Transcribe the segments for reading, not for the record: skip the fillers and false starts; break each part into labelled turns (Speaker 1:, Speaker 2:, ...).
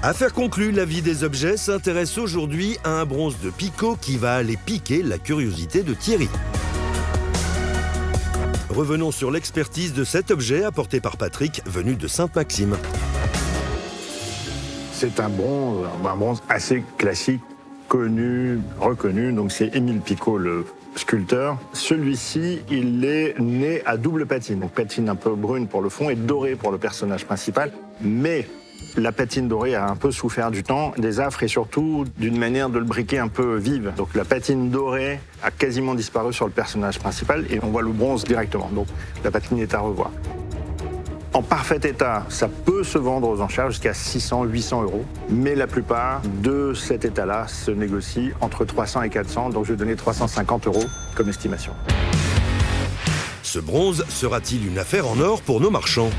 Speaker 1: Affaire conclue, la vie des objets s'intéresse aujourd'hui à un bronze de Picot qui va aller piquer la curiosité de Thierry. Revenons sur l'expertise de cet objet apporté par Patrick, venu de Sainte-Maxime.
Speaker 2: C'est un bronze assez classique, connu, reconnu. Donc c'est Émile Picot, le sculpteur. Celui-ci, il est né à double patine. Donc patine un peu brune pour le fond et dorée pour le personnage principal. Mais la patine dorée a un peu souffert du temps, des affres et surtout d'une manière de le briquer un peu vive. Donc la patine dorée a quasiment disparu sur le personnage principal et on voit le bronze directement. Donc la patine est à revoir. En parfait état, ça peut se vendre aux enchères jusqu'à 600, 800 euros. Mais la plupart de cet état-là se négocie entre 300 et 400. Donc je vais donner 350 euros comme estimation.
Speaker 1: Ce bronze sera-t-il une affaire en or pour nos marchands ?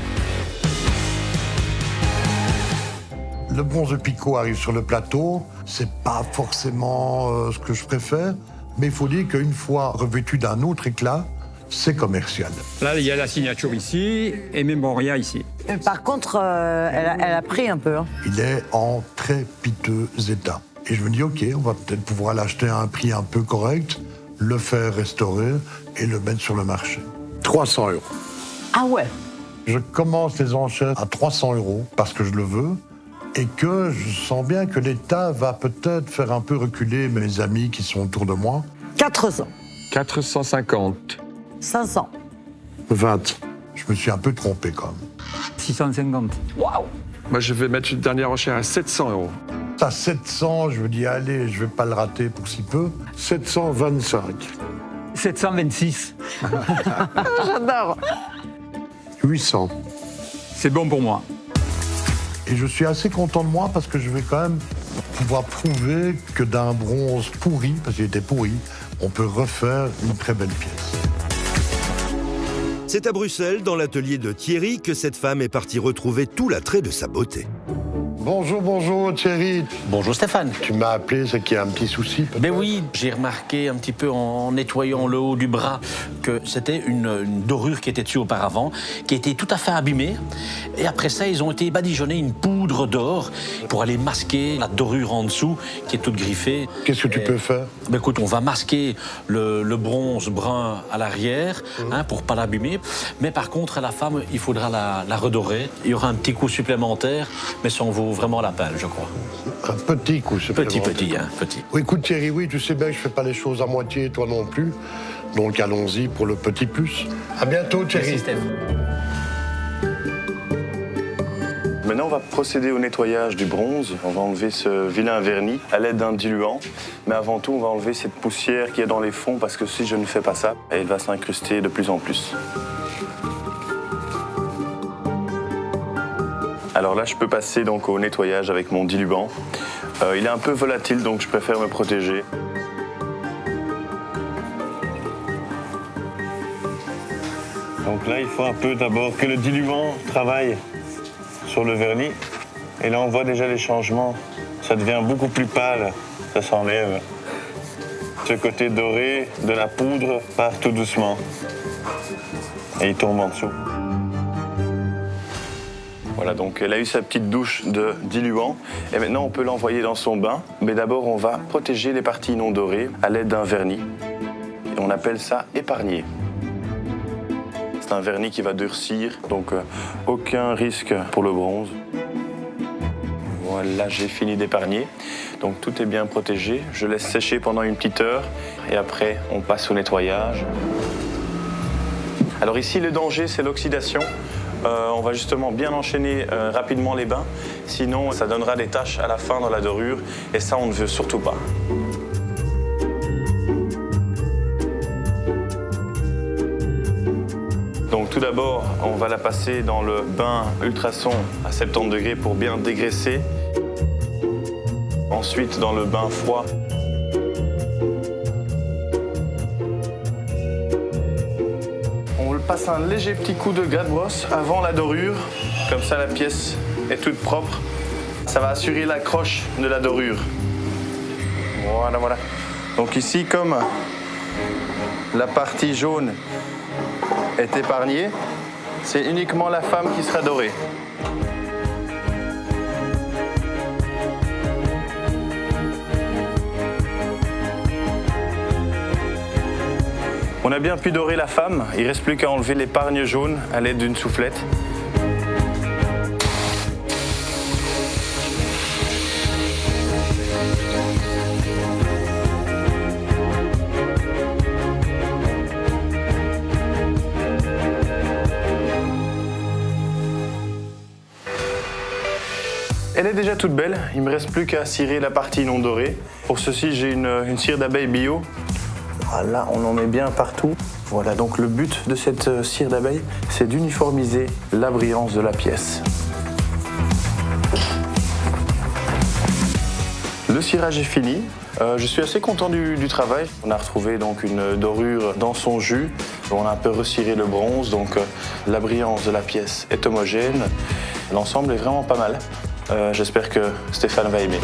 Speaker 3: Le bronze de Picot arrive sur le plateau. C'est pas forcément ce que je préfère. Mais il faut dire qu'une fois revêtu d'un autre éclat, c'est commercial.
Speaker 4: Là, il y a la signature ici et Memoria ici.
Speaker 5: Par contre, elle a pris un peu.
Speaker 3: Il est en très piteux état. Et je me dis, OK, on va peut-être pouvoir l'acheter à un prix un peu correct, le faire restaurer et le mettre sur le marché.
Speaker 2: 300 euros.
Speaker 5: Ah ouais.
Speaker 3: Je commence les enchères à 300 euros parce que je le veux et que je sens bien que l'État va peut-être faire un peu reculer mes amis qui sont autour de moi.
Speaker 5: 400.
Speaker 6: 450.
Speaker 5: 500.
Speaker 2: 20.
Speaker 3: Je me suis un peu trompé quand même.
Speaker 4: 650.
Speaker 5: Waouh.
Speaker 6: Moi, je vais mettre une dernière enchère à 700 euros.
Speaker 3: À 700, je me dis, allez, je vais pas le rater pour si peu.
Speaker 2: 725.
Speaker 4: 726.
Speaker 5: J'adore.
Speaker 2: 800.
Speaker 4: C'est bon pour moi.
Speaker 3: Et je suis assez content de moi parce que je vais quand même pouvoir prouver que d'un bronze pourri, parce qu'il était pourri, on peut refaire une très belle pièce.
Speaker 1: C'est à Bruxelles, dans l'atelier de Thierry, que cette femme est partie retrouver tout l'attrait de sa beauté.
Speaker 3: Bonjour Thierry.
Speaker 7: Bonjour Stéphane.
Speaker 3: Tu m'as appelé, c'est qu'il y a un petit souci peut-être?
Speaker 7: Ben oui, j'ai remarqué un petit peu en nettoyant le haut du bras que c'était une dorure qui était dessus auparavant, qui était tout à fait abîmée. Et après ça, ils ont été badigeonnés une poudre d'or pour aller masquer la dorure en dessous qui est toute griffée.
Speaker 3: Qu'est-ce que tu peux faire?
Speaker 7: Ben écoute, on va masquer le bronze brun à l'arrière pour pas l'abîmer. Mais par contre, à la femme, il faudra la redorer. Il y aura un petit coup supplémentaire, mais ça en vaut vraiment la peine, je crois.
Speaker 3: Un petit coup supplémentaire.
Speaker 7: Petit.
Speaker 3: Oui, écoute Thierry, oui, tu sais bien que je fais pas les choses à moitié, toi non plus. Donc allons-y pour le petit plus. À bientôt Thierry.
Speaker 7: Merci Steph.
Speaker 8: Maintenant, on va procéder au nettoyage du bronze. On va enlever ce vilain vernis à l'aide d'un diluant. Mais avant tout, on va enlever cette poussière qu'il y a dans les fonds parce que si je ne fais pas ça, elle va s'incruster de plus en plus. Alors là, je peux passer donc au nettoyage avec mon diluant. Il est un peu volatile, donc je préfère me protéger. Donc là, il faut un peu d'abord que le diluant travaille sur le vernis. Et là, on voit déjà les changements. Ça devient beaucoup plus pâle, ça s'enlève. Ce côté doré de la poudre part tout doucement. Et il tombe en dessous. Voilà, donc elle a eu sa petite douche de diluant. Et maintenant, on peut l'envoyer dans son bain. Mais d'abord, on va protéger les parties non dorées à l'aide d'un vernis. Et on appelle ça épargner. C'est un vernis qui va durcir, donc aucun risque pour le bronze. Voilà, j'ai fini d'épargner. Donc tout est bien protégé. Je laisse sécher pendant une petite heure et après on passe au nettoyage. Alors ici, le danger, c'est l'oxydation. On va justement bien enchaîner rapidement les bains, sinon ça donnera des taches à la fin dans la dorure et ça, on ne veut surtout pas. Donc tout d'abord, on va la passer dans le bain ultrason à 70 degrés pour bien dégraisser. Ensuite, dans le bain froid. On passe un léger petit coup de gratte-brosse avant la dorure. Comme ça, la pièce est toute propre. Ça va assurer l'accroche de la dorure. Voilà. Donc ici, comme la partie jaune est épargnée, c'est uniquement la femme qui sera dorée. On a bien pu dorer la femme, il ne reste plus qu'à enlever l'épargne jaune à l'aide d'une soufflette. Elle est déjà toute belle, il ne me reste plus qu'à cirer la partie non dorée. Pour ceci, j'ai une cire d'abeille bio. Voilà, on en met bien partout. Voilà, donc le but de cette cire d'abeille, c'est d'uniformiser la brillance de la pièce. Le cirage est fini. Je suis assez content du travail. On a retrouvé donc une dorure dans son jus. On a un peu reciré le bronze, donc la brillance de la pièce est homogène. L'ensemble est vraiment pas mal. J'espère que Stéphane va aimer.